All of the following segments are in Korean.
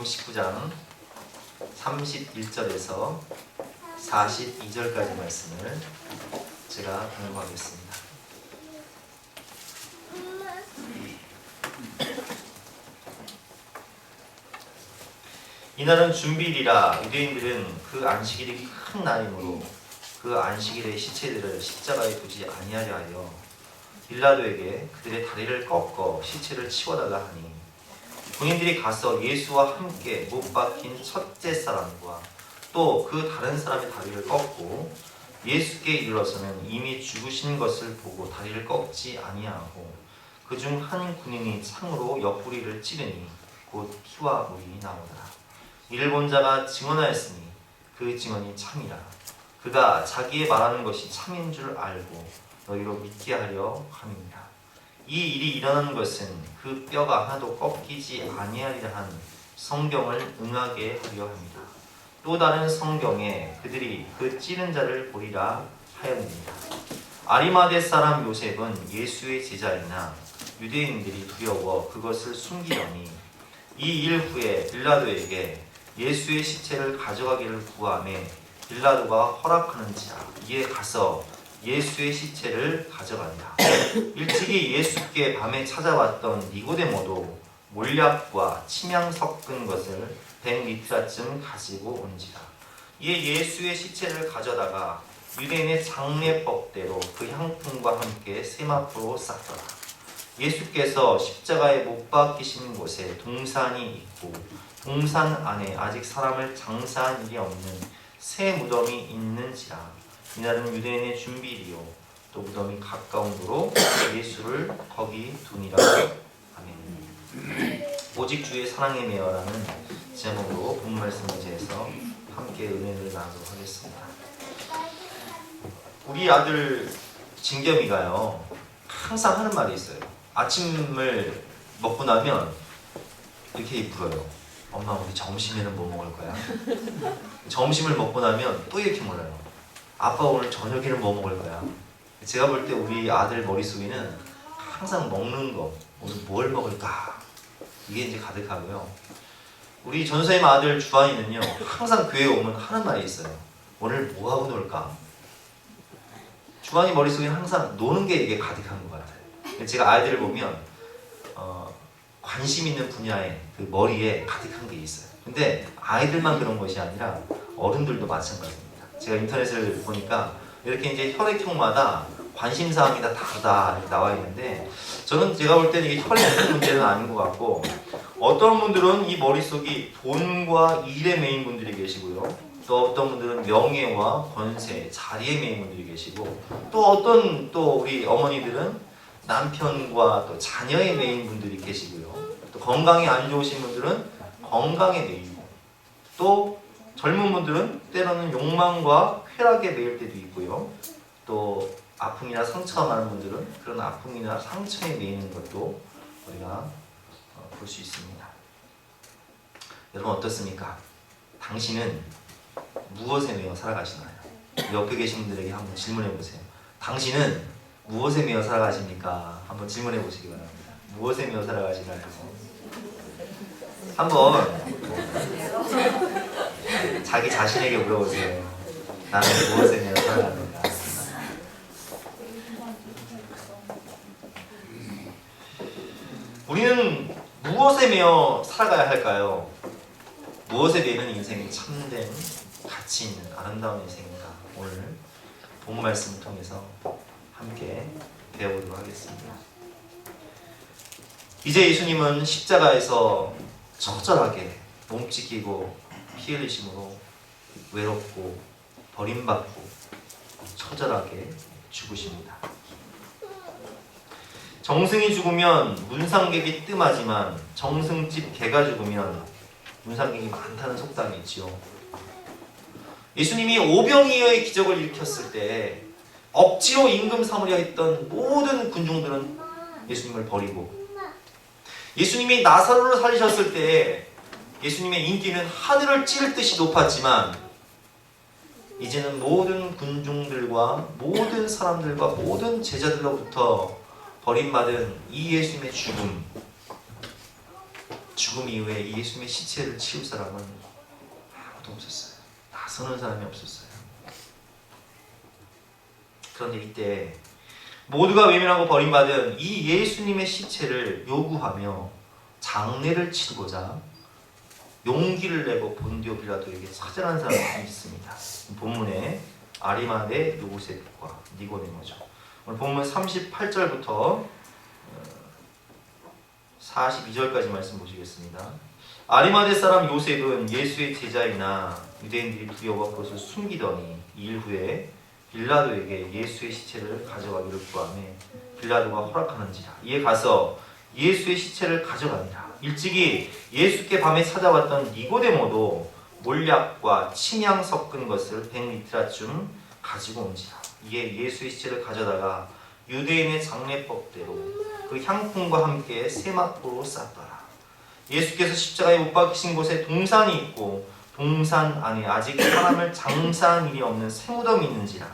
19장 31절에서 42절까지 말씀을 제가 공부하겠습니다. 이날은 준비일이라 유대인들은 그 안식일이 큰 날이므로 그 안식일의 시체들을 십자가에 두지 아니하려 하여 빌라도에게 그들의 다리를 꺾어 시체를 치워달라 하니 군인들이 가서 예수와 함께 못 박힌 첫째 사람과 또 그 다른 사람의 다리를 꺾고 예수께 이르러서는 이미 죽으신 것을 보고 다리를 꺾지 아니하고 그중 한 군인이 창으로 옆구리를 찌르니 곧 피와 물이 나오더라. 이를 본 자가 증언하였으니 그 증언이 참이라. 그가 자기의 말하는 것이 참인 줄 알고 너희로 믿게 하려 함이니라. 이 일이 일어나는 것은 그 뼈가 하나도 꺾이지 아니하리라 한 성경을 응하게 하려 합니다. 또 다른 성경에 그들이 그 찌른 자를 보리라 하였느니라. 아리마대 사람 요셉은 예수의 제자이나 유대인들이 두려워 그것을 숨기더니 이 일 후에 빌라도에게 예수의 시체를 가져가기를 구하매 빌라도가 허락하는지라. 이에 가서 예수의 시체를 가져간다. 일찍이 예수께 밤에 찾아왔던 니고데모도 몰약과 침향 섞은 것을 100리터쯤 가지고 온지라. 이에 예수의 시체를 가져다가 유대인의 장례법대로 그 향품과 함께 세마포로 쌌더라. 예수께서 십자가에 못 박히신 곳에 동산이 있고 동산 안에 아직 사람을 장사한 일이 없는 새 무덤이 있는지라. 이날은 유대인의 준비일이요 또 무덤이 가까운 도로 예수를 거기 두니라. 아멘. 오직 주의 사랑에 매어라는 제목으로 본 말씀을 제해서 함께 은혜를 나누도록 하겠습니다. 우리 아들 진겸이가요 항상 하는 말이 있어요. 아침을 먹고 나면 이렇게 물어요. 엄마 우리 점심에는 뭐 먹을 거야? 점심을 먹고 나면 또 이렇게 물어요. 아빠 오늘 저녁에는 뭐 먹을 거야? 제가 볼 때 우리 아들 머릿속에는 항상 먹는 거, 오늘 뭘 먹을까? 이게 이제 가득하고요. 우리 전소님 아들 주환이는요 항상 교회에 오면 하는 말이 있어요. 오늘 뭐 하고 놀까? 주환이 머릿속에 항상 노는 게 이게 가득한 것 같아요. 제가 아이들을 보면 관심 있는 분야에 그 머리에 가득한 게 있어요. 근데 아이들만 그런 것이 아니라 어른들도 마찬가지입니다. 제가 인터넷을 보니까 이렇게 이제 혈액형마다 관심사항이 다 다르다 이렇게 나와 있는데 저는 제가 볼 때는 이게 혈액형 문제는 아닌 것 같고 어떤 분들은 이 머릿속이 돈과 일에 메인 분들이 계시고요. 또 어떤 분들은 명예와 권세, 자리에 메인 분들이 계시고 또 어떤 또 우리 어머니들은 남편과 또 자녀의 메인 분들이 계시고요. 또 건강이 안 좋으신 분들은 건강의 메인, 또 젊은 분들은 때로는 욕망과 쾌락의 메일 때도 있고요. 또 아픔이나 상처가 많은 분들은 그런 아픔이나 상처에 메이는 것도 우리가 볼 수 있습니다. 여러분 어떻습니까? 당신은 무엇에 매여 살아가시나요? 옆에 계신 분들에게 한번 질문해 보세요. 당신은 무엇에 매여 살아가십니까? 한번 질문해 보시기 바랍니다. 무엇에 매여 살아가시나요? 한번 자기 자신에게 물어보세요. 나는 무엇에 매여 살아가는가? 우리는 무엇에 매여 살아가야 할까요? 무엇에 매이는 인생이 참된 가치 있는 아름다운 인생인가? 오늘 본 말씀을 통해서 함께 배워보도록 하겠습니다. 이제 예수님은 십자가에서 처절하게 몸찢기고 피 흘리심으로 외롭고 버림받고 처절하게 죽으십니다. 정승이 죽으면 문상객이 뜸하지만 정승집 개가 죽으면 문상객이 많다는 속담이 있지요. 예수님이 오병이어의 기적을 일으켰을 때 억지로 임금 삼으려 했던 모든 군중들은 예수님을 버리고 예수님이 나사로를 살리셨을 때 예수님의 인기는 하늘을 찌를 듯이 높았지만 이제는 모든 군중들과 모든 사람들과 모든 제자들로부터 버림받은 이 예수님의 죽음 죽음 이후에 예수님의 시체를 치울 사람은 아무도 없었어요. 나서는 사람이 없었어요. 그런데 이때 모두가 외면하고 버림받은 이 예수님의 시체를 요구하며 장례를 치르고자 용기를 내고 본디오 빌라도에게 찾아간 사람이 있습니다. 본문에 아리마대 요셉과 니고데모죠. 오늘 본문 38절부터 42절까지 말씀 보시겠습니다. 아리마대 사람 요셉은 예수의 제자이나 유대인들이 두려워 그것을 숨기더니 2일 후에 빌라도에게 예수의 시체를 가져가기를 구하매 빌라도가 허락하는지라. 이에 가서 예수의 시체를 가져가니라. 일찍이 예수께 밤에 찾아왔던 니고데모도 몰약과 침향 섞은 것을 100리트라쯤 가지고 온지라. 이에 예수의 시체를 가져다가 유대인의 장례법대로 그 향품과 함께 세마포로 쌌더라. 예수께서 십자가에 못 박히신 곳에 동산이 있고 동산 안에 아직 사람을 장사한 일이 없는 새무덤이 있는지라.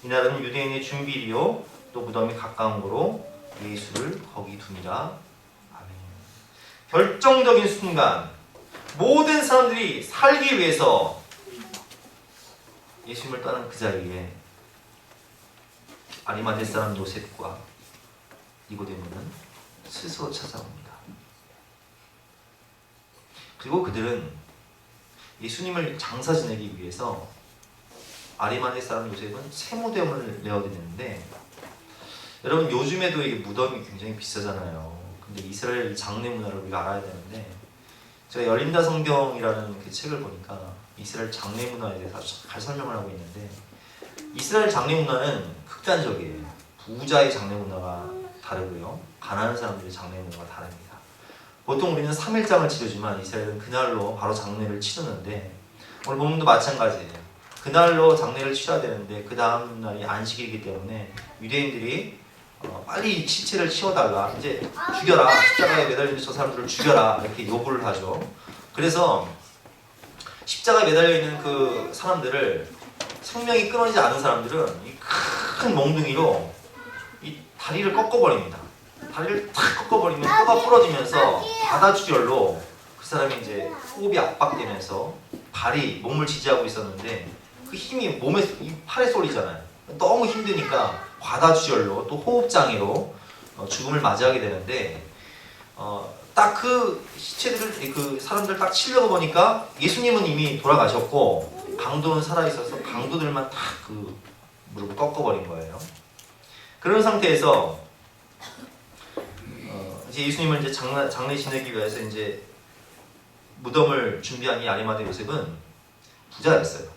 이날은 유대인의 준비일이요 또 무덤이 가까운 거로 예수를 거기 두니라. 아멘. 결정적인 순간 모든 사람들이 살기 위해서 예수님을 떠난 그 자리에 아리마대 사람 요셉과 니고데모는 스스로 찾아옵니다. 그리고 그들은 예수님을 장사 지내기 위해서 아리마대 사람 요셉은 세무덤을 내어드리는데, 여러분 요즘에도 이 무덤이 굉장히 비싸잖아요. 근데 이스라엘 장례 문화를 우리가 알아야 되는데, 제가 열린다 성경이라는 그 책을 보니까 이스라엘 장례 문화에 대해서 잘 설명을 하고 있는데, 이스라엘 장례 문화는 극단적이에요. 부자의 장례 문화가 다르고요, 가난한 사람들의 장례 문화가 다릅니다. 보통 우리는 3일장을 치르지만 이스라엘은 그날로 바로 장례를 치르는데, 오늘 본문도 마찬가지예요. 그날로 장례를 치러야 되는데 그 다음 날이 안식일이기 때문에 유대인들이 빨리 시체를 치워달라, 이제 죽여라, 십자가에 매달린 저 사람들을 죽여라 이렇게 요구를 하죠. 그래서 십자가에 매달려 있는 그 사람들을, 생명이 끊어지지 않은 사람들은 이 큰 몽둥이로 이 다리를 꺾어버립니다. 다리를 탁 꺾어버리면 뼈가 부러지면서 바다주절로 그 사람이 이제 호흡이 압박되면서 발이 몸을 지지하고 있었는데, 그 힘이 몸에, 이 팔에 쏠리잖아요. 너무 힘드니까 과다출혈로 또 호흡장애로 죽음을 맞이하게 되는데, 딱 그 시체들을, 그 사람들 딱 치려고 보니까 예수님은 이미 돌아가셨고 강도는 살아있어서 강도들만 딱 그 무릎을 꺾어버린 거예요. 그런 상태에서 이제 예수님을 이제 장례 지내기 위해서 이제 무덤을 준비한 이 아리마대 요셉은 부자였어요.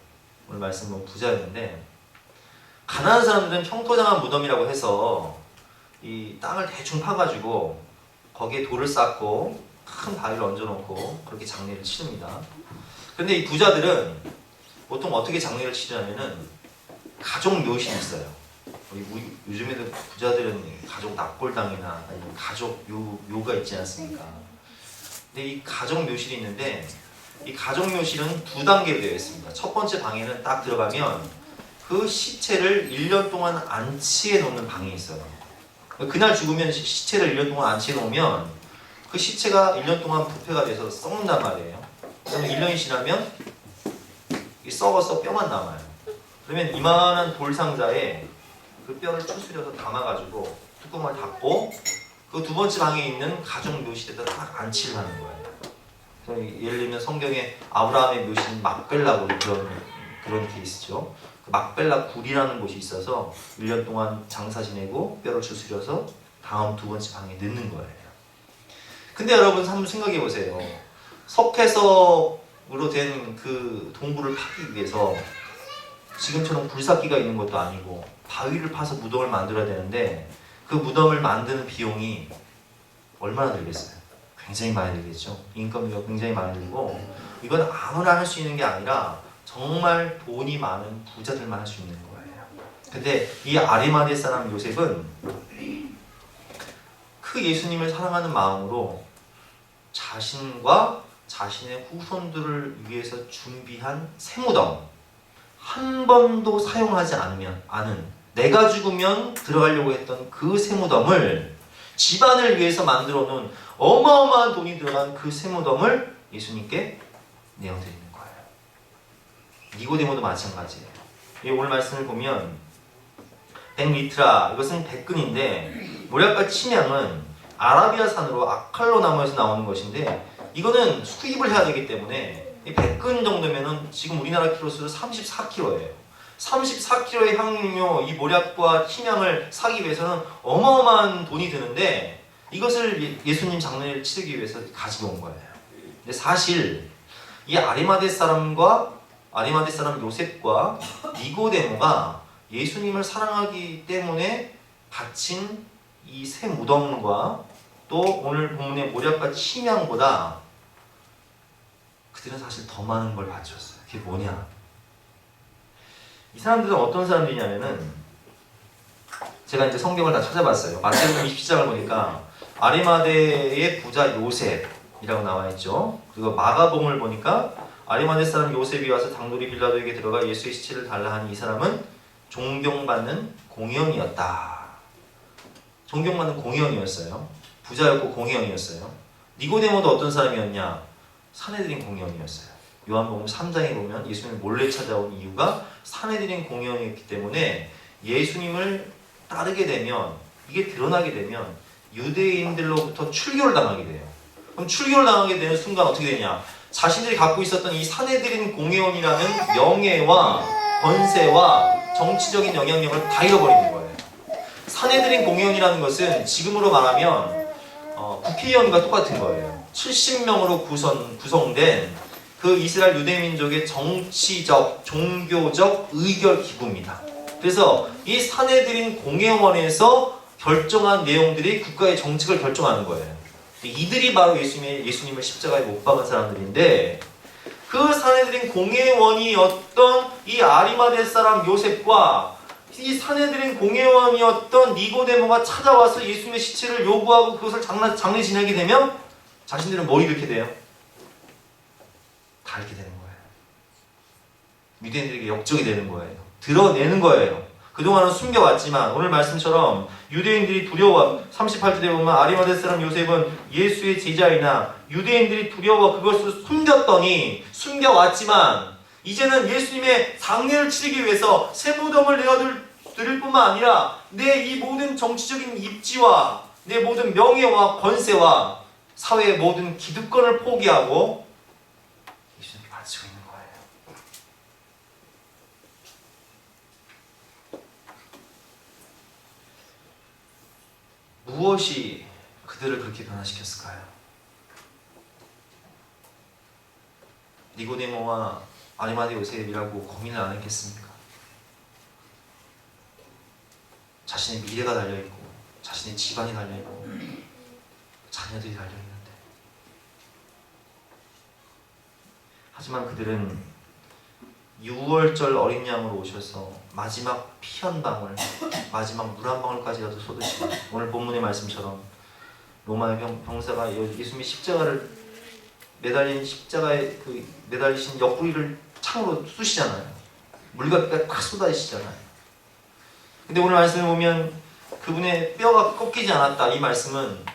오늘 말씀 보면 부자였는데, 가난한 사람들은 평토장한 무덤이라고 해서 이 땅을 대충 파가지고 거기에 돌을 쌓고 큰 바위를 얹어놓고 그렇게 장례를 치릅니다. 그런데 이 부자들은 보통 어떻게 장례를 치르냐면은 가족 묘실이 있어요. 요즘에도 부자들은 가족 납골당이나 아니면 가족 묘가 있지 않습니까? 근데 이 가족 묘실이 있는데, 이 가족 묘실은 두 단계로 되어 있습니다. 첫 번째 방에는 딱 들어가면 그 시체를 1년 동안 안치해 놓는 방이 있어요. 그날 죽으면 시체를 1년 동안 안치해 놓으면 그 시체가 1년 동안 부패가 돼서 썩는단 말이에요. 그러면 1년이 지나면 썩어서 뼈만 남아요. 그러면 이만한 돌상자에 그 뼈를 추스려서 담아가지고 뚜껑을 닫고 그 두 번째 방에 있는 가족 묘실에다 딱 안치를 하는 거예요. 예를 들면 성경에 아브라함의 묘실은 막벨라 굴, 그런 케이스죠. 그 막벨라 굴이라는 곳이 있어서 1년 동안 장사 지내고 뼈를 추스려서 다음 두 번째 방에 넣는 거예요. 근데 여러분 한번 생각해 보세요. 석회석으로 된 그 동굴을 파기 위해서 지금처럼 굴삭기가 있는 것도 아니고 바위를 파서 무덤을 만들어야 되는데, 그 무덤을 만드는 비용이 얼마나 들겠어요? 굉장히 많이 들겠죠. 인건비가 굉장히 많이 들고, 이건 아무나 할 수 있는 게 아니라 정말 돈이 많은 부자들만 할 수 있는 거예요. 근데 이 아리마대 사람 요셉은 그 예수님을 사랑하는 마음으로 자신과 자신의 후손들을 위해서 준비한 세무덤, 한 번도 사용하지 않은, 내가 죽으면 들어가려고 했던 그 세무덤을 집안을 위해서 만들어 놓은 어마어마한 돈이 들어간 그 세무덤을 예수님께 내어드리는 거예요. 니고데모도 마찬가지예요. 오늘 말씀을 보면 100리트라, 이것은 백근인데 모략과 침향은 아라비아 산으로 아칼로 나무에서 나오는 것인데 이거는 수입을 해야 되기 때문에 100근 정도면은 지금 우리나라 키로수로 34kg예요. 34kg의 향료, 이 모략과 침향을 사기 위해서는 어마어마한 돈이 드는데 이것을 예수님 장례를 치르기 위해서 가지고 온 거예요. 근데 사실 이 아리마대 사람 요셉과 니고데모가 예수님을 사랑하기 때문에 바친 이 새 무덤과 또 오늘 본문의 모략과 침향보다 그들은 사실 더 많은 걸 바쳤어요. 그게 뭐냐? 이 사람들은 어떤 사람들이냐면은 제가 이제 성경을 다 찾아봤어요. 마태복음 27장을 보니까 아리마대의 부자 요셉이라고 나와 있죠. 그리고 마가복음을 보니까 아리마대 사람 요셉이 와서 당돌이 빌라도에게 들어가 예수의 시체를 달라 하니 이 사람은 존경받는 공의원이었다. 존경받는 공의원이었어요. 부자였고 공의원이었어요. 니고데모도 어떤 사람이었냐? 사내들인 공의원이었어요. 요한복음 3장에 보면 예수님을 몰래 찾아온 이유가 사내들인 공의원이었기 때문에 예수님을 따르게 되면 이게 드러나게 되면 유대인들로부터 출교를 당하게 돼요. 그럼 출교를 당하게 되는 순간 어떻게 되냐? 자신들이 갖고 있었던 이 사내들인 공의원이라는 명예와 권세와 정치적인 영향력을 다 잃어버리는 거예요. 사내들인 공의원이라는 것은 지금으로 말하면 국회의원과 똑같은 거예요. 70명으로 구성된 그 이스라엘 유대민족의 정치적, 종교적 의결 기구입니다. 그래서 이 사내들인 공회원에서 결정한 내용들이 국가의 정책을 결정하는 거예요. 이들이 바로 예수님을 십자가에 못 박은 사람들인데 그 사내들인 공회원이었던 이 아리마대 사람 요셉과 이 사내들인 공회원이었던 니고데모가 찾아와서 예수님의 시체를 요구하고 그것을 장례 지내게 되면 자신들은 뭘 잃게 돼요? 다 잃게 되는 거예요. 유대인들에게 역적이 되는 거예요. 드러내는 거예요. 그동안은 숨겨왔지만 오늘 말씀처럼 유대인들이 두려워 38절에 보면 아리마대 사람 요셉은 예수의 제자이나 유대인들이 두려워 그것을 숨겨왔지만 이제는 예수님의 장례를 치르기 위해서 새 무덤을 내어드릴 뿐만 아니라 내 이 모든 정치적인 입지와 내 모든 명예와 권세와 사회의 모든 기득권을 포기하고 예수님께 바치고 있는 거예요. 무엇이 그들을 그렇게 변화시켰을까요? 니고데모와 아리마대 요셉이라고 고민을 안 했겠습니까? 자신의 미래가 달려있고 자신의 집안이 달려있고 자녀들이 달려있는데 하지만 그들은 6월절 어린 양으로 오셔서 마지막 피 한 방울, 마지막 물 한 방울까지라도 쏟으시고 오늘 본문의 말씀처럼 로마의 병사가 예수님의 십자가를 매달린 십자가에 매달리신 옆구리를 창으로 쑤시잖아요. 물갈기가 팍 쏟아지시잖아요. 근데 오늘 말씀을 보면 그분의 뼈가 꺾이지 않았다. 이 말씀은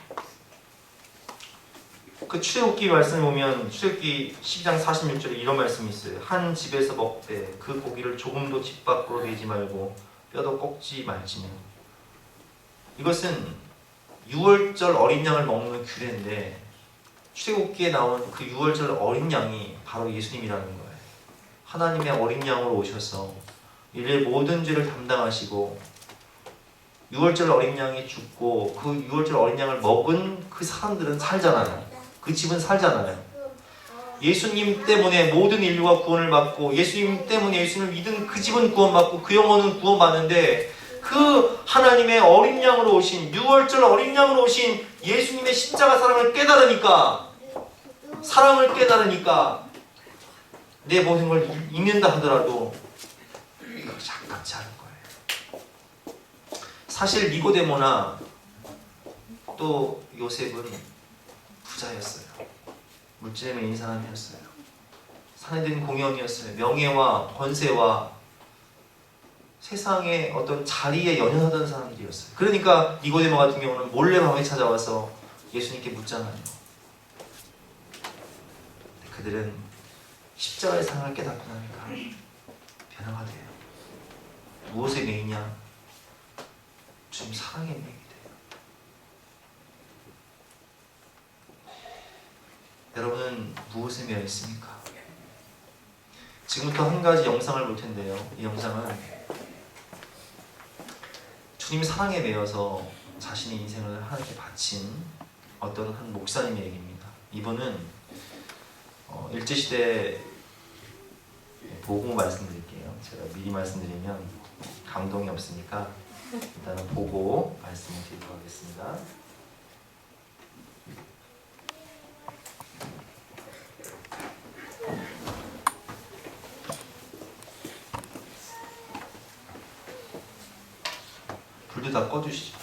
그 출애굽기 말씀을 보면 출애굽기 12장 46절에 이런 말씀이 있어요. 한 집에서 먹되 그 고기를 조금도 집 밖으로 내지 말고 뼈도 꺾지 말지며. 이것은 6월절 어린 양을 먹는 규례인데 출애굽기에 나온 그 6월절 어린 양이 바로 예수님이라는 거예요. 하나님의 어린 양으로 오셔서 인류의 모든 죄를 담당하시고 6월절 어린 양이 죽고 그 6월절 어린 양을 먹은 그 사람들은 살잖아요. 그 집은 살잖아요. 예수님 때문에 모든 인류가 구원을 받고 예수님 때문에 예수님을 믿은 그 집은 구원받고 그 영혼은 구원받는데 그 하나님의 어린 양으로 오신 6월절 어린 양으로 오신 예수님의 십자가 사랑을 깨달으니까 내 모든 걸 잃는다 하더라도 그것이 아깝지 않은 거예요. 사실 니고데모나 또 요셉은 부자였어요. 물질에 매인 사람이었어요. 사내들인 공연이었어요. 명예와 권세와 세상의 어떤 자리에 연연하던 사람들이었어요. 그러니까 니고데모 같은 경우는 몰래 밤에 찾아와서 예수님께 묻잖아요. 그들은 십자가의 상을 깨닫고 나니까 변화가 돼요. 무엇에 매이냐? 주님 사랑에 매이게 돼요. 여러분은 무엇에 매여 있습니까? 지금부터 한 가지 영상을 볼 텐데요. 이 영상은 주님 사랑에 매여서 자신의 인생을 하나님께 바친 어떤 한 목사님의 얘기입니다. 이분은 일제시대 보고 말씀드릴게요. 제가 미리 말씀드리면 감동이 없으니까 일단은 보고 말씀을 드리도록 하겠습니다. 불도 다 꺼주시죠.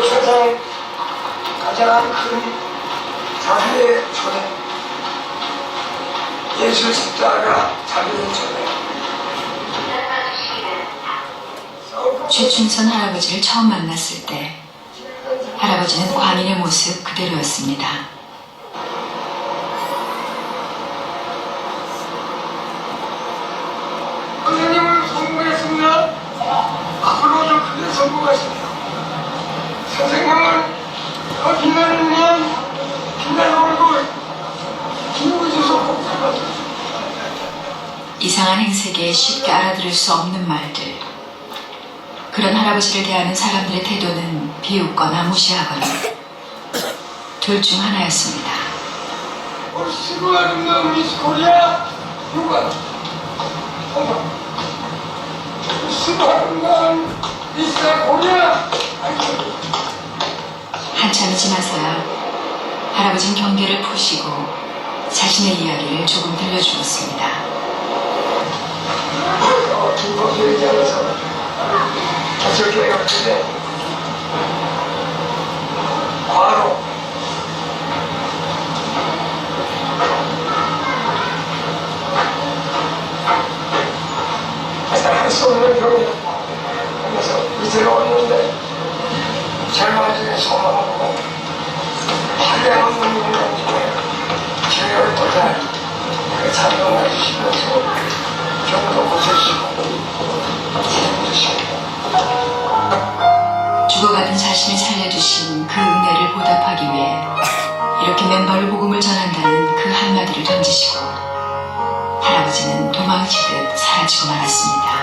세상 가장 큰 자비의 전에 예수 십자가 자비의 전에 최춘선 할아버지를 처음 만났을 때 할아버지는 광인의 모습 그대로였습니다. 선생님을 성공했습니다. 앞으로도 크게 성공하십니다. 선생님은 빛나는 면, 빛나는 얼굴, 기우주소 복잡하다. 이상한 행색에 쉽게 알아들을 수 없는 말들. 그런 할아버지를 대하는 사람들의 태도는 비웃거나 무시하거나 둘 중 하나였습니다. 시고 아름다운 미스 코리아 누가? 어머 시고 아름다운 미스 코리아 아이고. 한참이 지나서야 할아버지는 경계를 푸시고 자신의 이야기를 조금 들려주었습니다. 김포 얘기하면서 저교회 같은데 과로 할 수 없는 병이 그래서 이제로 왔는데 젊은 중에 소망하고 한량한 분이 중에 교회를 보자 찬송해 주시면서 경도 고쳐주시고 책임지시고 죽어가던 자신을 살려주신 그 은혜를 보답하기 위해 이렇게 맨발로 복음을 전한다는 그 한마디를 던지시고 할아버지는 도망치듯 사라지고 말았습니다.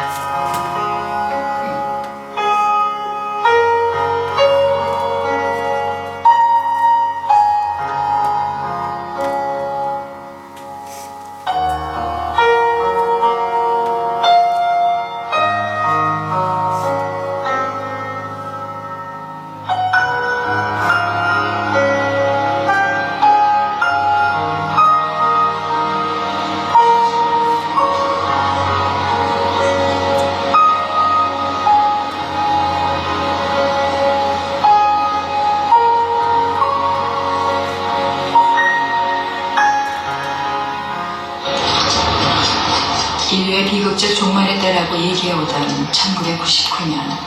인류의 비극적 종말의 때라고 얘기해오던 1999년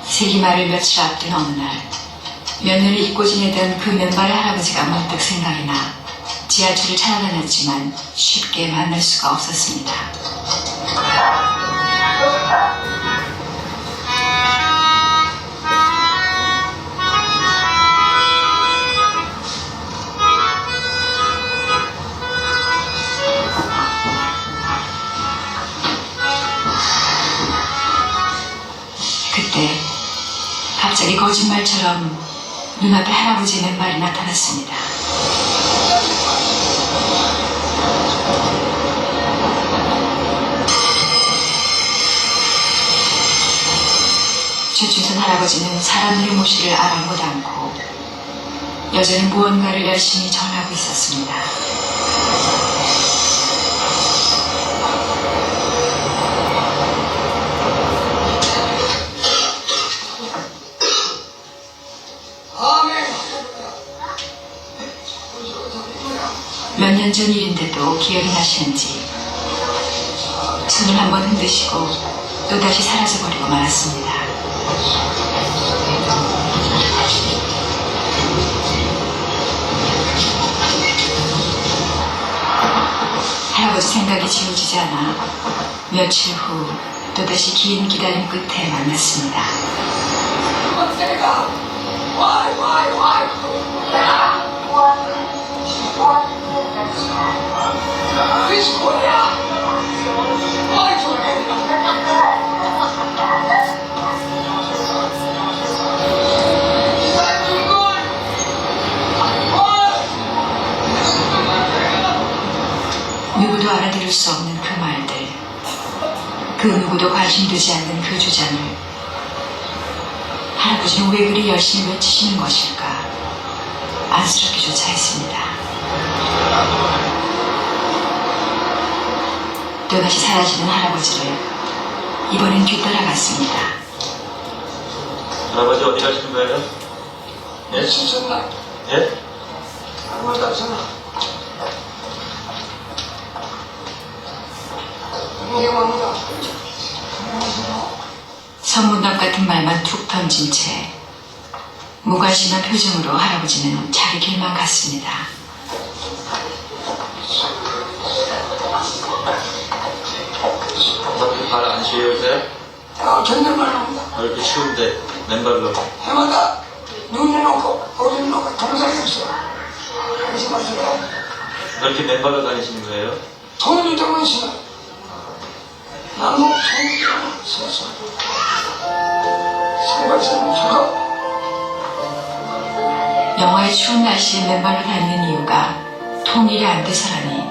세기 말을 며칠 앞둔 어느 날 며느리를 잊고 지내던 그 맨발의 할아버지가 문득 생각이 나 지하철을 찾아다녔지만 쉽게 만날 수가 없었습니다. 그때 갑자기 거짓말처럼 눈앞에 할아버지의 맨발이 나타났습니다. 최춘선 할아버지는 사람들의 모시를 아랑곳 않고 여전히 무언가를 열심히 전하고 있었습니다. 몇 년 전 일인데도 기억이 나시는지 손을 한번 흔드시고 또다시 사라져버리고 말았습니다. 할아버지 생각이 지워지지 않아 며칠 후 또다시 긴 기다림 끝에 만났습니다. 누구도 알아들을 수 없는 그 말들, 그 누구도 관심두지 않는 그 주장을 할아버지는 왜 그리 열심히 외치시는 것일까 안쓰럽기조차 했습니다. 또다시 사라지는 할아버지를 이번엔 뒤따라갔습니다. 할아버지 어디 가시는 거예요? 내 친척나 예? 아무것도 없잖아. 이해합니다. 선문답 같은 말만 툭 던진 채 무관심한 표정으로 할아버지는 자기 길만 갔습니다. 어떻게 발 안 시려우세요? 견딜만 합니다. 이렇게 추운데 맨발로. 해마다 눈이 놓고 어린 놓고 동상이 없어요. 그러지 마세요. 왜 이렇게 맨발로 다니시는 거예요? 돈이 되면 싫어. 나는 돈이 되면 싫어. 생각하시는 저거 영화의 추운 날씨에 맨발로 다니는 이유가 통일이 안 돼서라니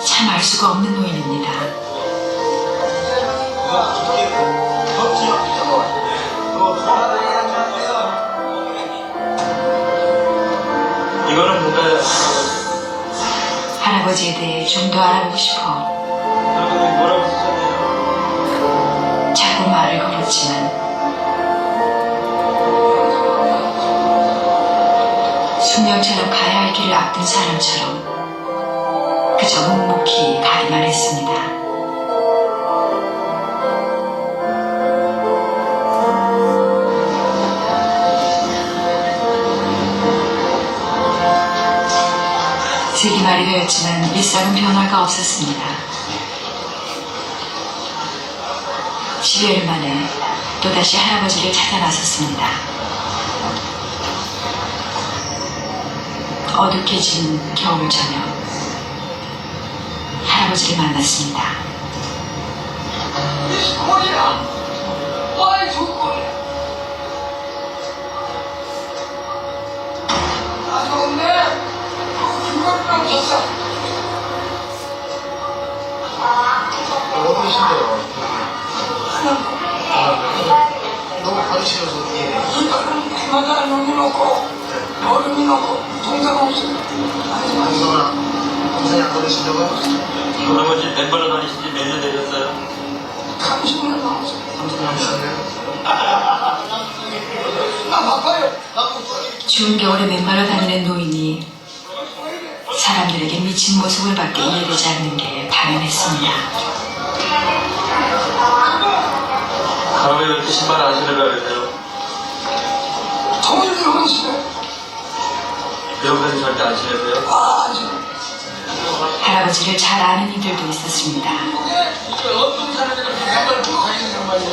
참 알 수가 없는 노인입니다. 이거는 뭔가요? 할아버지에 대해 좀 더 알아보고 싶어 할아버지 뭐라고 쓰셨네요? 자꾸 말을 걸었지만 숙명처럼 가야 할 길을 앞둔 사람처럼 그저 묵묵히 가기만 했습니다. 세기말이 되었지만 일상은 변화가 없었습니다. 10여일 만에 또다시 할아버지를 찾아 나섰습니다. 어둑해진 겨울 저녁 할아버지를 만났습니다. 꼬리야. 와이 죽고야. 나 좋은데 그것만 줬어. 어디신데요? 하나 너무 가르치셔서 이거는 해마다 눈이 놓고 얼음이 놓고 동상 없어요. 안성아 동생이 안 걸으시려고? 할아버지 맨발로 다니신 지 몇 년 되셨어요? 30년 넘었어요. 30년 되셨네요? 나 바빠요. 추운 겨울에 맨발로 다니는 노인이 사람들에게 미친 모습을 밖에 이해되지 않는 게 당연했습니다. 할아버지 왜 이렇게 신발 안 신으려고 그러세요? 통일이 헌신해. 그런 거는 절대 안 신으세요? 아주. 할아버지를 잘 아는 이들도 있었습니다. 어떤 사람들은 맨발 보고 다니는 양반이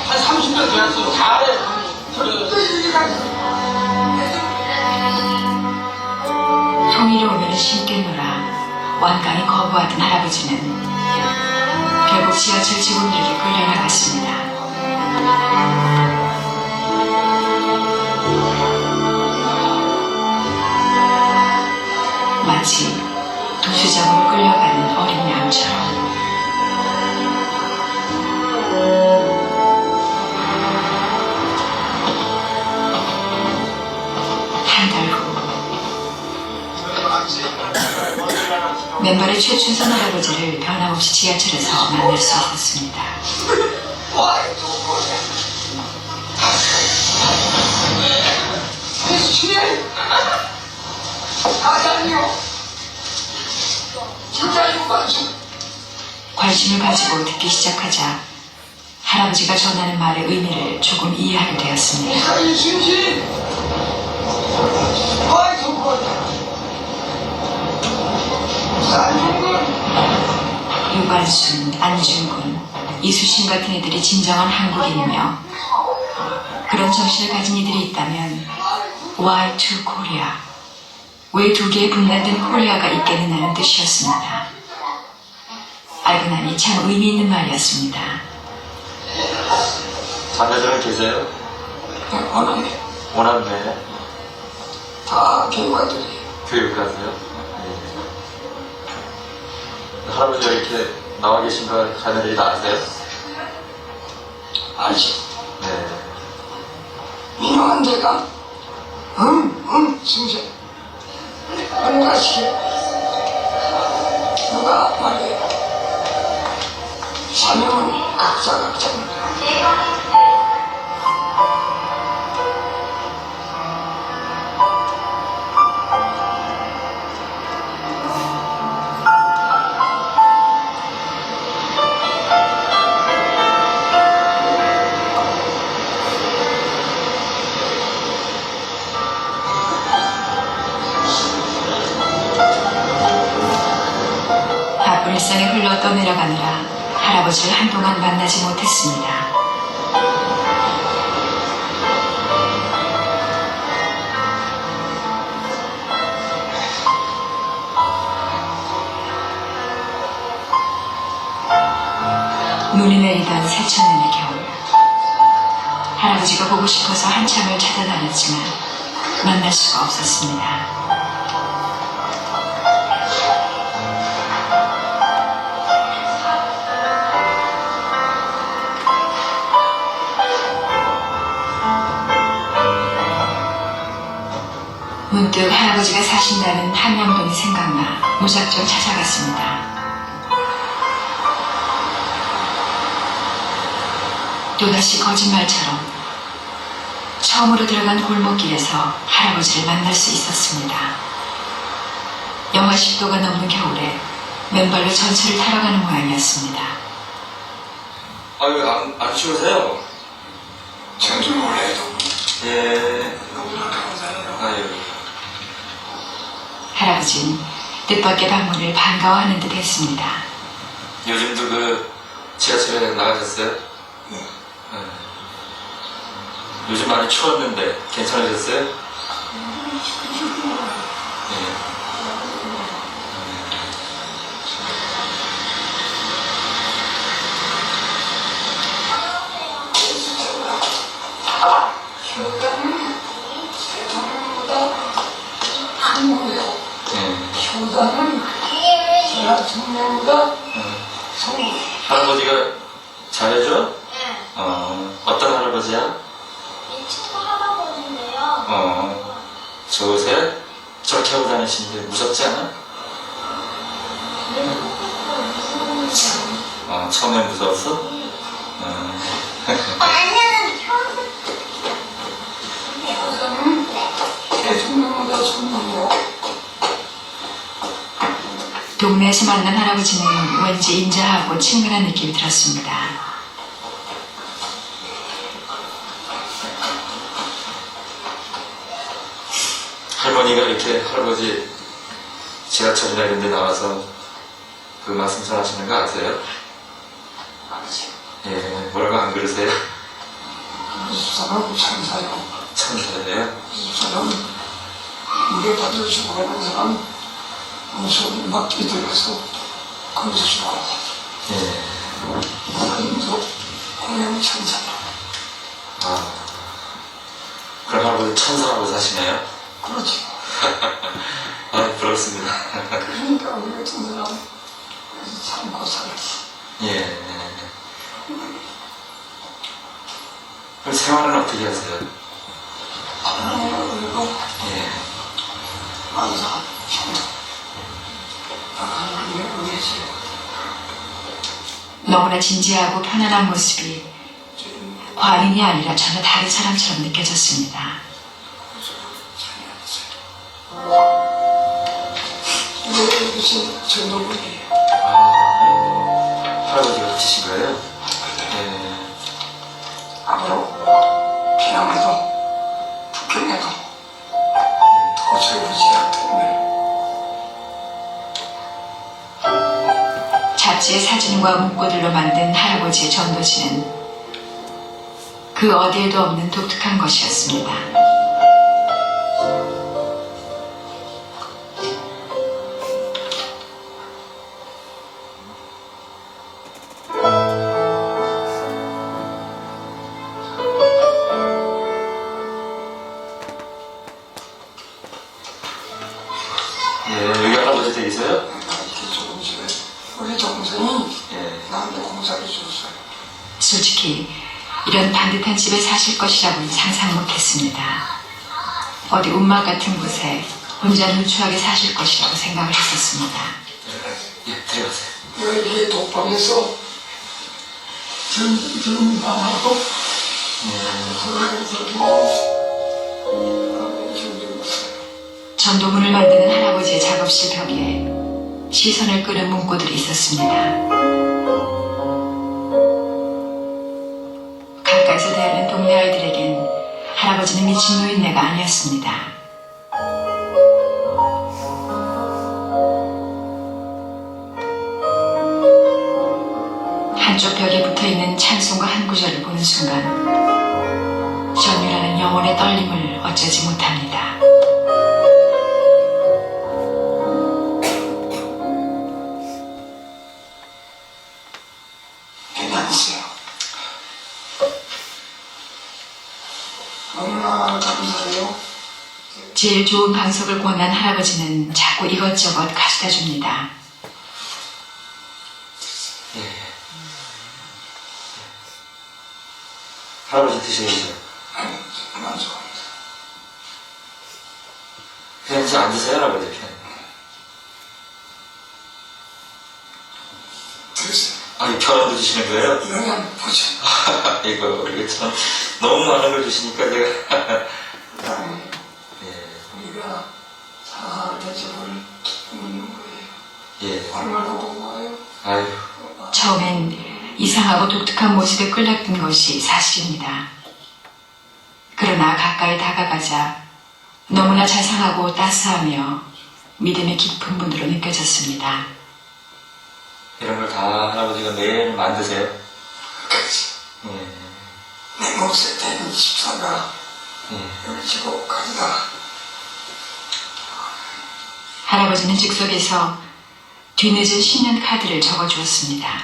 한 30년 되었어. 다 알아요. 통일이 오면 쉽게 놀아 완강히 거부하던 할아버지는 결국 지하철 직원들에게 끌려나갔습니다. 마치 도수장으로 끌려가는 어린 양처럼. 맨발의 최춘선 할아버지를 변함없이 지하철에서 만날 수 있었습니다. 관심을 가지고 듣기 시작하자 할아버지가 전하는 말의 의미를 조금 이해하게 되었습니다. 유관순, 안중근, 이수신 같은 이들이 진정한 한국인이며 그런 정신을 가진 이들이 있다면 Why to Korea? 왜 두 개의 분단된 코리아가 있겠느냐는 뜻이었습니다. 알고 나니 참 의미 있는 말이었습니다. 자녀들은 계세요? 원하네. 원하는데 다 교육가들이. 교육 가세요? 네. 할아버지가 이렇게 나와 계신 걸 자녀들이 다 아세요? 알지. 네. 유명한 데가 승세 은가시게 누가 말해 사명은 각자각자입니다. 바쁜 일상에 흘러 떠내려가느라 할아버지를 한동안 만나지 못했습니다. 눈이 내리던 새천년의 겨울. 할아버지가 보고 싶어서 한참을 찾아다녔지만 만날 수가 없었습니다. 문득 할아버지가 사신다는 한양동이 생각나 무작정 찾아갔습니다. 또다시 거짓말처럼 처음으로 들어간 골목길에서 할아버지를 만날 수 있었습니다. 영하 10도가 넘는 겨울에 맨발로 전철을 타러 가는 모양이었습니다. 아유, 안 추우세요? 전주 몰래도 예. 아유. 할아버지는 뜻밖의 방문을 반가워하는 듯 했습니다. 요즘도 그 지하철에 나가셨어요? 네. 요즘 많이 추웠는데 괜찮으셨어요? 네. 한국이요. 네. 효단은 제가 중년보다 성우. 할아버지가 잘해줘? 네. 어떤 할아버지야? 이 친구 할아버지인데요. 좋으세요? 저렇게 하고 다니시는데 무섭지 않아? 처음엔 무서웠어? 아니는 처음. 대중년보다 성우요. 동네에서 만난 할아버지는 왠지 인자하고 친근한 느낌이 들었습니다. 할머니가 이렇게 할아버지 지하철이나 이런 데 나와서 그 말씀 전하시는 거 아세요? 알지. 예, 뭐라고 안 그러세요? 수사하고 천사요. 천사예요? 사람은 물에 받으시고 하는 사람 손이 막기 들어서 거기서 죽어. 예. 하나님도 공양 천사요. 그럼 할아버지 천사하고 사시네요? 그렇지. 부럽습니다. 그러니까 우리 같은 사람 참고 살지. 예. 그럼 생활은 어떻게 하세요? 하나님을 그리고 예. 만사 형도 나가는 너무나 진지하고 편안한 모습이 과인이 아니라 전혀 다른 사람처럼 느껴졌습니다. 할아버지가 붙이신 거예요? 네. 앞으로 비난해도 북경에도 도저히 오지 않겠네. 잡지의 사진과 문구들로 만든 할아버지의 전도지는 그 어디에도 없는 독특한 것이었습니다. 예, 여기 할아버지 댁이세요? 이렇게 조금씩 우리 동생이 예. 나한테 공사를 줬어요. 솔직히 이런 반듯한 집에 사실 것이라고는 상상 못했습니다. 어디 움막 같은 곳에 혼자 누추하게 사실 것이라고 생각을 했었습니다. 예, 들어가세요. 여기에 독방에서 전방하고 전도문을 만드는 할아버지의 작업실 벽에 시선을 끄는 문구들이 있었습니다. 가까이서 대하는 동네 아이들에겐 할아버지는 미친 노인네가 아니었습니다. 한쪽 벽에 붙어있는 찬송가 한 구절을 보는 순간 전율하는 영혼의 떨림을 어쩌지 못합니다. 괜찮으세요. 너무나 감사해요. 제일 좋은 방석을 권한 할아버지는 자꾸 이것저것 가져다 줍니다. 할아버지 드시겠어요? 만족합니다. 그냥 좀 앉으세요, 할아버지. 그냥. 드세요. 아니, 결혼도 주시는 거예요? 영양 보죠. 이거 참 너무 많은 걸 주시니까 제가. 그다음에 예, 우리가 잘 대접을 기쁘는 거예요. 예. 얼마나 고마워요. 아유, 처음엔 이상하고 독특한 모습에 끌렸던 것이 사실입니다. 그러나 가까이 다가가자 너무나 자상하고 따스하며 믿음의 깊은 분으로 느껴졌습니다. 이런 걸 다 할아버지가 매일 만드세요? 그렇지. 예, 내 몫에 대는 집사가 예. 여기 지고 가기다. 할아버지는 즉석에서 뒤늦은 신년 카드를 적어주었습니다.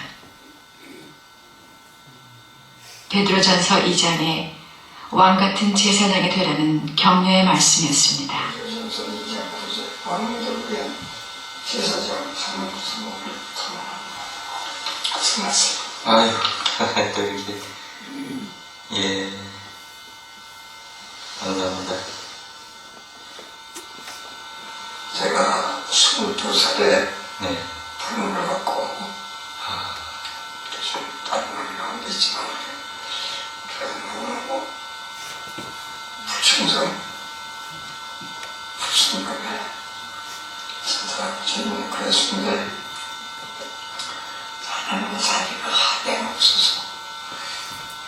베드로전서 2장에 왕같은 제사장이 되라는 격려의 말씀이었습니다. 요즘서 이제 구제 왕들을 위한 제사장 사는 수목을 통합니다. 수고하세요. 아유, 또 이렇게. 예. 감사합니다. 제가 22살에 네. 부름을 받고 요즘 다른 걸 나오겠지만 그래도 불충성 불순간에 선사주님이 그랬는데 하나님의 자리가 한량 없어서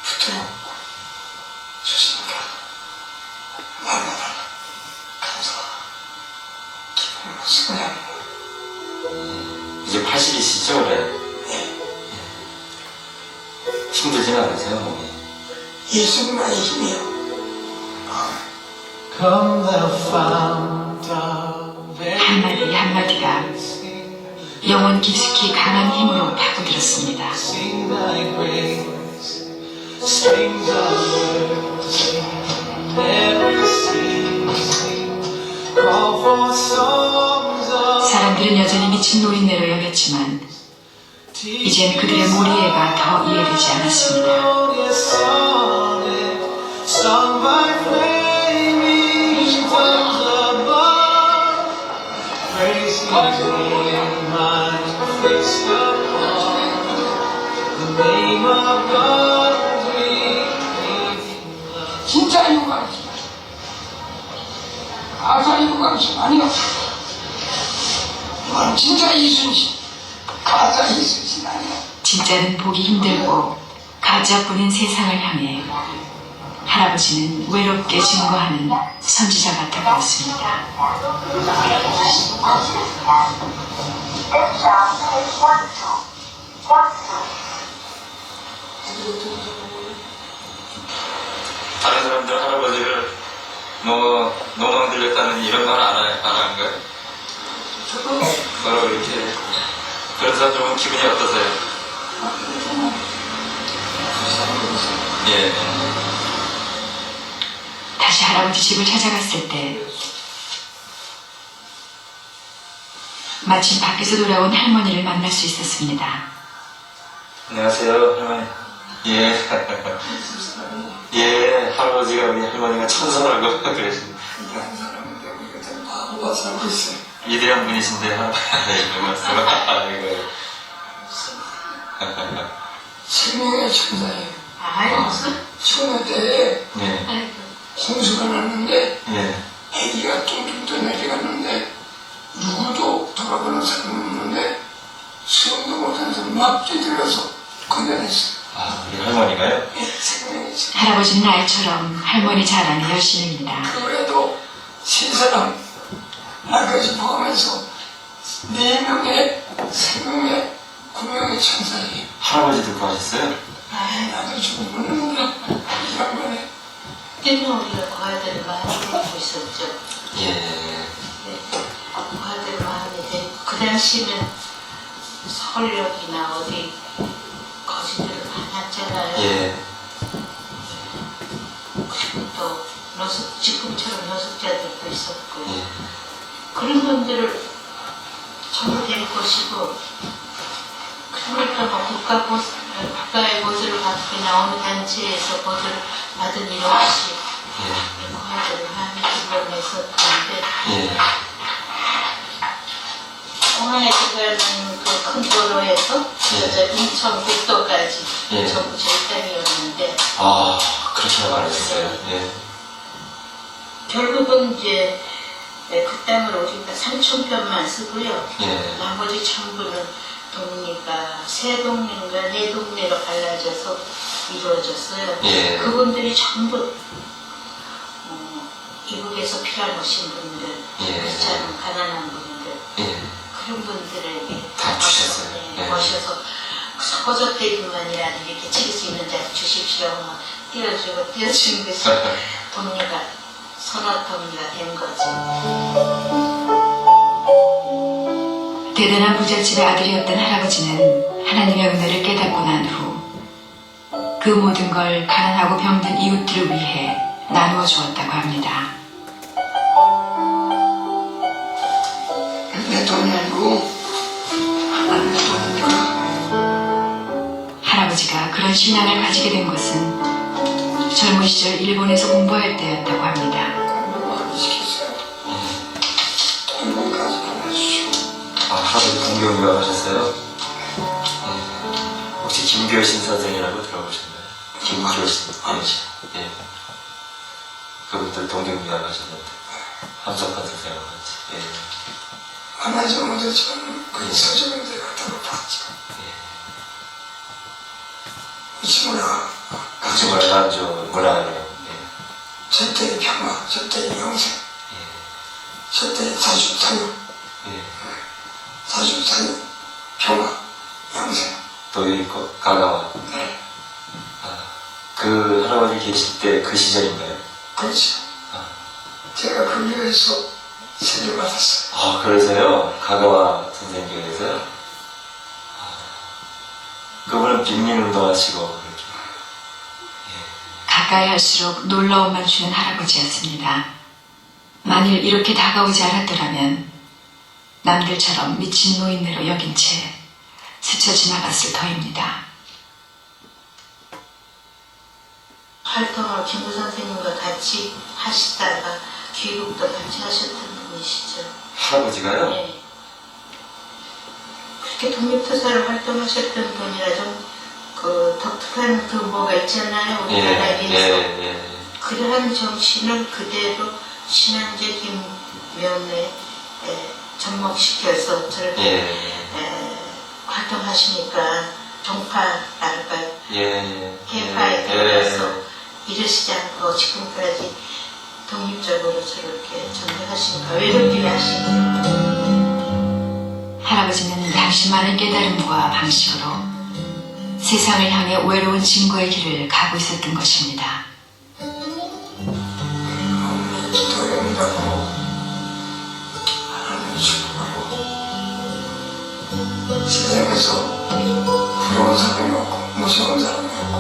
부드럽고 주시니까 날마다 감사와 기쁨으로 승리합니다. 이제 80이시죠, 그래? 힘들진 않으세요, 몸이? 예수님의 힘이요. 한마디 한마디가 영혼 깊숙이 강한 힘으로 파고들었습니다. 사람들은 여전히 미친 노인네로 여겼지만 이젠 그들의 몰이해가 더 이해되지 않았습니다. Praise His name, my face 진짜 유감심 가짜 유감심 아니요. 이건 진짜 이순신 가짜 이순신 아니요. 진짜는 보기 힘들고 가짜뿐인 세상을 향해 할아버지는 외롭게 증거하는 선지자 같아 보였습니다. 다른 사람들 할아버지를 뭐 노망 들렸다는 이런 말 안 하는 거예요? 뭐라고 이렇게 그런 사람 보면 기분이 어떠세요? 예. 다시 할아버지 집을 찾아갔을 때 마침 밖에서 돌아온 할머니를 만날 수 있었습니다. 안녕하세요, 할머니. 예. 예, 할아버지가 우리 할머니가 천사라고 그러십니다. 한 사람인데 우리가 좀 바보가 살고 있어요. 위대한 분이신데, 아이고, 말씀. 아이고. 생명의 천사예요. 아이고, 추운 때에 예, 홍수가 났는데 예. 애기가 뚱뚱 내려갔는데 누구도 돌아보는 사람이 없는데 수영도 못하는 사람 막 뛰들어서 건져냈어요. 아, 우리 할머니가요? 예, 생명의 천사. 할아버지는 아이처럼 할머니 자랑에 열심입니다. 그래도 세 사람 나까지 포함해서 4명의 생명의 9명의 천사예요. 할아버지도 구하셨어요? 아이 나도 죽어보는구나 이 양반에. 때문에 우리가 고아들을 많이 데리고 있었죠. 예. 네. 고아들을 많이 데리고 그 당시는 서울역이나 어디 거지들을 많았잖아요. 예. 그리고 또 지금처럼 노숙자들도 있었고 예. 그런 분들을 전부 데리고 오시고 그러니까 뭐 국가의 보조를 받고 나오는 단체에서 보조를 받은 일 없이 예. 고아들을 많이 불러냈었는데 예. 공항에 들어가는 그 큰 도로에서 저 인천 국도까지 예. 전부 제 땅이었는데 아, 그렇게 말하셨어요? 예. 결국은 이제 그 땅을 우리가 3,000평만 쓰고요. 예. 나머지 전부는 동리가 3동리인가 4동리로 갈라져서 이루어졌어요. 예. 그분들이 전부 이북에서 피난 오신 분들, 예. 그렇지 않은 가난한 분들 예. 그런 분들에게 다 주셨어요. 네. 모셔서 서거적대기만이라도 이렇게 칠 수 있는 자리 주십시오. 하면 띄워주고 띄워준 것이 동리가 선화동리가 된 거지. 대단한 부잣집의 아들이었던 할아버지는 하나님의 은혜를 깨닫고 난 후 그 모든 걸 가난하고 병든 이웃들을 위해 나누어 주었다고 합니다. 내 돈이 아니고 하나님의 돈이니까. 할아버지가 그런 신앙을 가지게 된 것은 젊은 시절 일본에서 공부할 때였다고 합니다. 공부 많이 시켰어요. 일본까지 보내주시오. 아, 할아버지 공교육을 하셨어요? 예. 혹시 김교신 선생이라고 들어보셨나요? 김교신. 예. 예. 그분들 동경미학 하셨는데. 함석환 선생하고 같이. 예. 만나지 못했지만 그 서적인들 갖다가 봤죠. 이 친구가 같이 말하죠. 문화를. 예. 저때의 평화, 저때의 영생, 예. 저때의 사주사유, 예. 사주사유, 평화, 영생. 또 있고, 가가와. 네, 아, 그 할아버지 계실 때 그 시절인가요? 그렇죠. 아. 제가 그 교회에서 세례 받았어요. 아, 그러세요? 가가와 선생님께서요? 아, 그분은 빈민운동 하시고, 이렇게. 가까이 할수록 놀라움만 주는 할아버지였습니다. 만일 이렇게 다가오지 않았더라면 남들처럼 미친 노인으로 여긴 채 스쳐 지나갔을 터입니다. 활동을 김구 선생님과 같이 하시다가 귀국도 같이 하셨던 분이시죠. 할아버지가요? 네. 특히 독립투사로 활동하셨던 분이라 좀 그 독특한 그 뭐가 있잖아요. 우리나라에서. 그러한 정신을 그대로 신한제 김면에 접목시켜서 저렇게 활동하시니까 종파랄까요? 개파에 들어가서 이러시지 않고 지금까지 독립적으로 저렇게 전개하시니까 외롭게 하시니까. 할아버지는 당신만의 깨달음과 방식으로 세상을 향해 외로운 증거의 길을 가고 있었던 것입니다. 어머니 기도한다고 하나님 축복하고 세상에서 부러운 사람이 없고 무서운 사람이 없고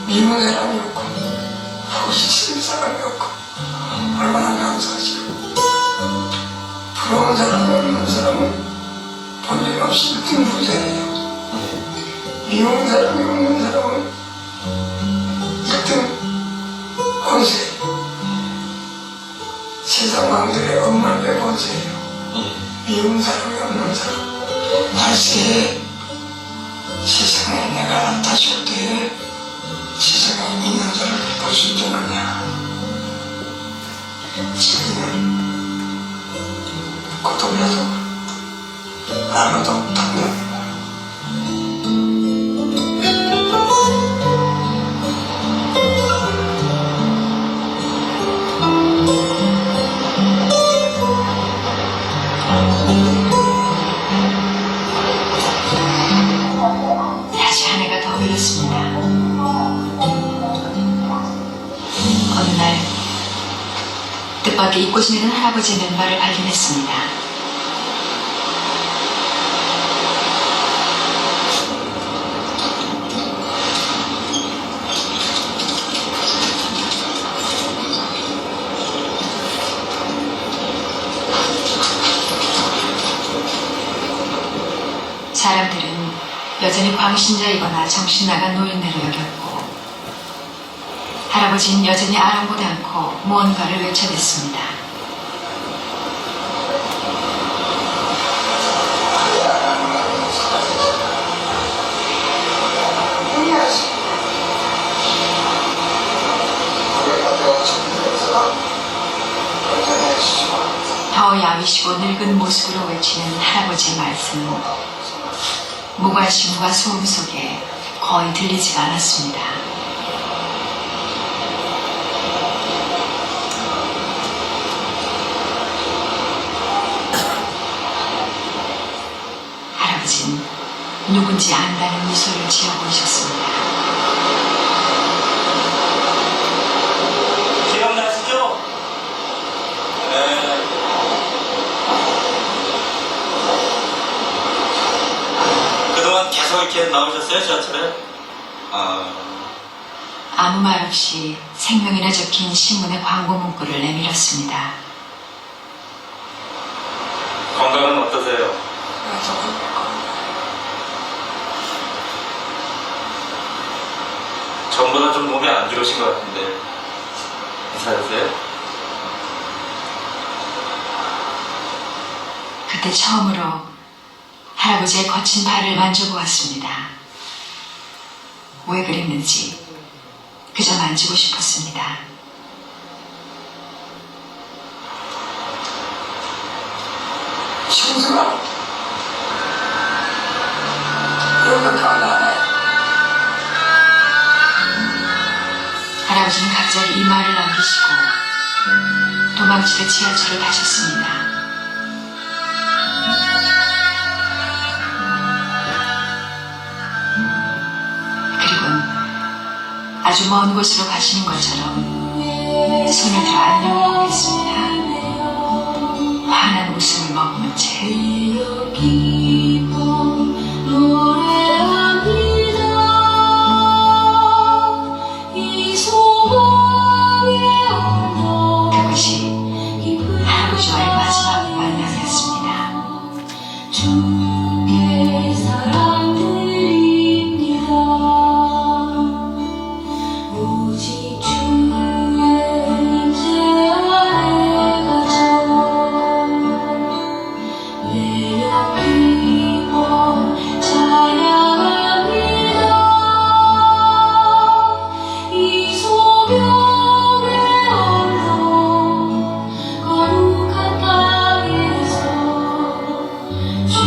미운 사람이 없고 보기 싫은 사람이 없고 얼마나 감사하시고 부러운 사람이 없는 사람은 본인없이 1등 부자예요. 미운 사람이 없는 사람은 1등 권세. 세상 왕들의 엄마의 권세예요. 미운 사람이 없는 사람. 말세에 세상에 내가 나타줄 때에 세상에 있는 자를 볼 수 있겠느냐. 지금은 고통이라도 아무도 없답니다. 다시 한 해가 더 흘렀습니다. 어느 날 뜻밖의 잊고 지내는 할아버지의 맨발을 발견했습니다. 사람들은 여전히 광신자이거나 정신나간 노인네로 여겼고 할아버지는 여전히 아랑곳 않고 무언가를 외쳐댔습니다. 더 야위시고 늙은 모습으로 외치는 할아버지의 말씀은 무관심과 소음 속에 거의 들리지가 않았습니다. 할아버지는 누군지 안다는 미소를 지어 보이셨습니다. 기억나시죠? 네. 그동안 계속 이렇게 나오셨어요, 지하철에? 아무 말 없이 생명이나 적힌 신문의 광고 문구를 내밀었습니다. 건강은 어떠세요? 전보다 좀 몸이 안 좋으신 것 같은데 괜찮으세요? 그때 처음으로 할아버지의 거친 발을 만져보았습니다. 왜 그랬는지 그저 만지고 싶었습니다. 신수가 여기 가나네. 할아버지는 갑자기 이 말을 남기시고 도망치듯 지하철을 타셨습니다. 그리고는 아주 먼 곳으로 가시는 것처럼 손을 들어 안녕을 보겠습니다. 환한 웃음을 머금은 채 그것이 할아버지와의 마지막 만남이었습니다. 주의 사랑드립니다. 오직 주의 임재 아래 가서 내 옆이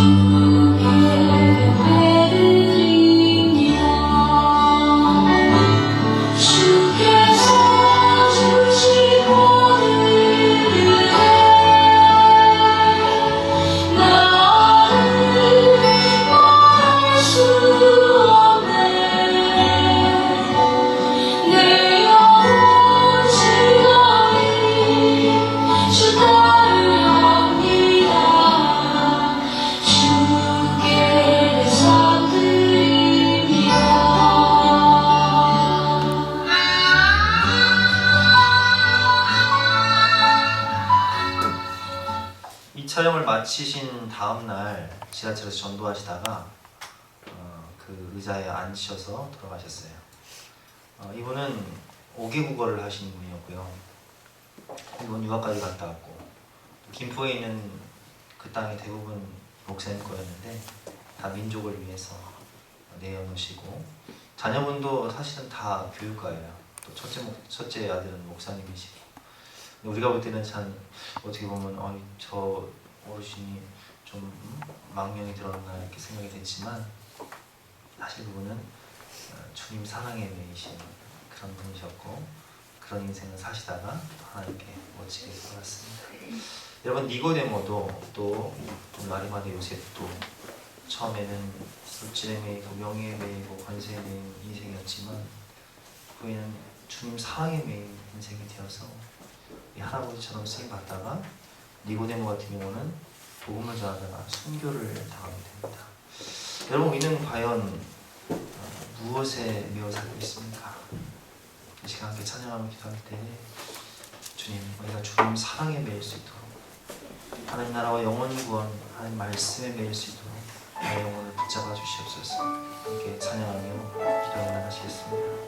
주께 예배드립니다. 주께서 주신 모든 은혜 나를 말할 수 없네. 내 영혼 즐거이 주 따르옵니다. 주께 감사드립니다. 이 촬영을 마치신 다음 날 지하철에서 전도하시다가 그 의자에 앉으셔서 돌아가셨어요. 이분은 5개 국어를 하시는 분이었고요. 일본 유학까지 갔다 왔고 김포에 있는 그 땅이 대부분 목사님 거였는데 다 민족을 위해서 내어놓으시고 자녀분도 사실은 다 교육가예요. 또 첫째 아들은 목사님이시고 우리가 볼 때는 참 어떻게 보면 저 어르신이 좀 망령이 들었나 이렇게 생각이 됐지만 사실 그분은 주님 사랑에 매이신 그런 분이셨고 그런 인생을 사시다가 하나님께 멋지게 살았습니다. 여러분 니고데모도 또 마리마다 요셉도 처음에는 술집에 매이고 명예에 매이고 권세에 매인 인생이었지만 후에는 주님 사랑에 매인 인생이 되어서 이 할아버지처럼 쓰임받다가 니고데모 같은 경우는 복음을 전하다가 순교를 당하게 됩니다. 여러분 우리는 과연 무엇에 매여 살고 있습니까? 이 시간 함께 찬양하며 기도할 때 주님 우리가 주님 사랑에 매일 수 있도록 하나님 나라와 영원 구원 하나님 말씀에 매일 수 있도록 나의 영혼을 붙잡아 주시옵소서. 함께 찬양하며 기도하며 나가시겠습니다.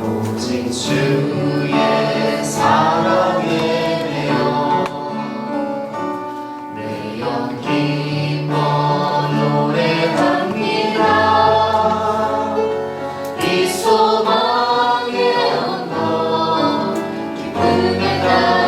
오직 주의 사랑에 매여 내 영 기뻐 노래합니다. 이 소망의 언덕 기쁨에 따라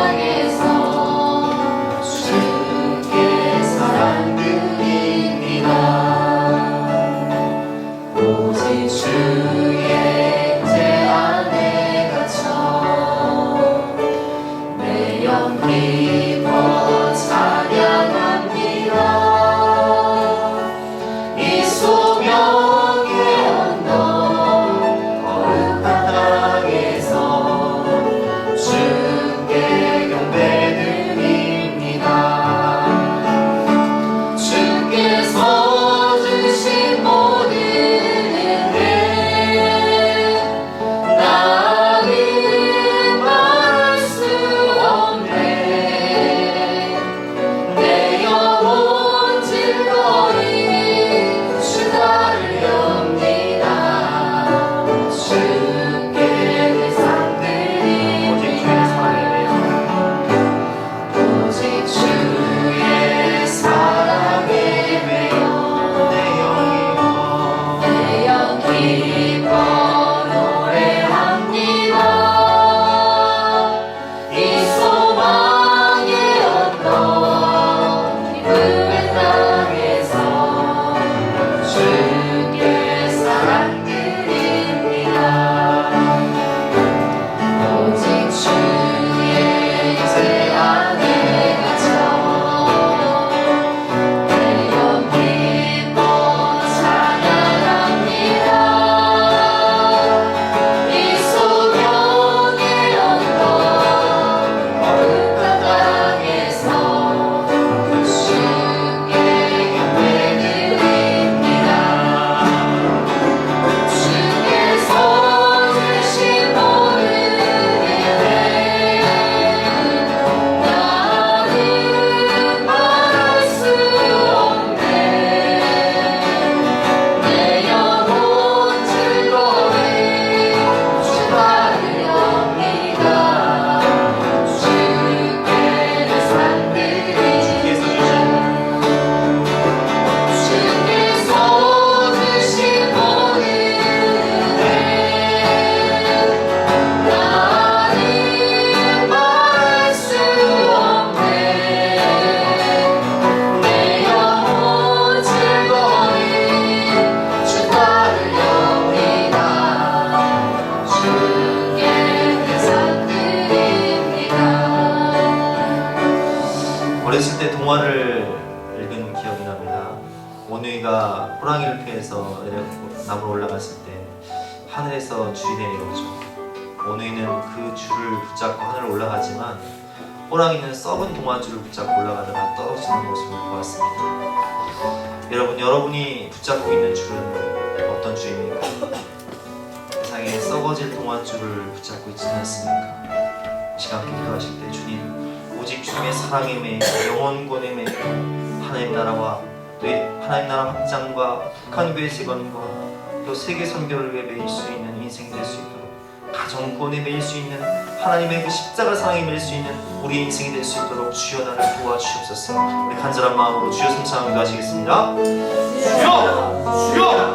호랑이를 피해서 나무로 올라갔을 때 하늘에서 줄이 내려오죠. 오누이는 그 줄을 붙잡고 하늘을 올라가지만 호랑이는 썩은 동아줄을 붙잡고 올라가다가 떨어지는 모습을 보았습니다. 여러분, 여러분이 붙잡고 있는 줄은 어떤 줄입니까? 세상에 썩어질 동아줄을 붙잡고 있지는 않습니까? 시간 함께 기도하실 때 주님, 오직 주님의 사랑에 매이고 영원권에 매이고 하나님 나라와 또 하나님 나라 확장과 북한 교회 재건과 또 세계 선교를 위해 매일 수 있는 인생이 될 수 있도록 가정권에 매일 수 있는 하나님의 그 십자가 사랑에 매일 수 있는 우리의 인생이 될 수 있도록 주여 나를 도와주시옵소서. 우리 간절한 마음으로 주여 성찬하기도 하시겠습니다. 주여! 주여!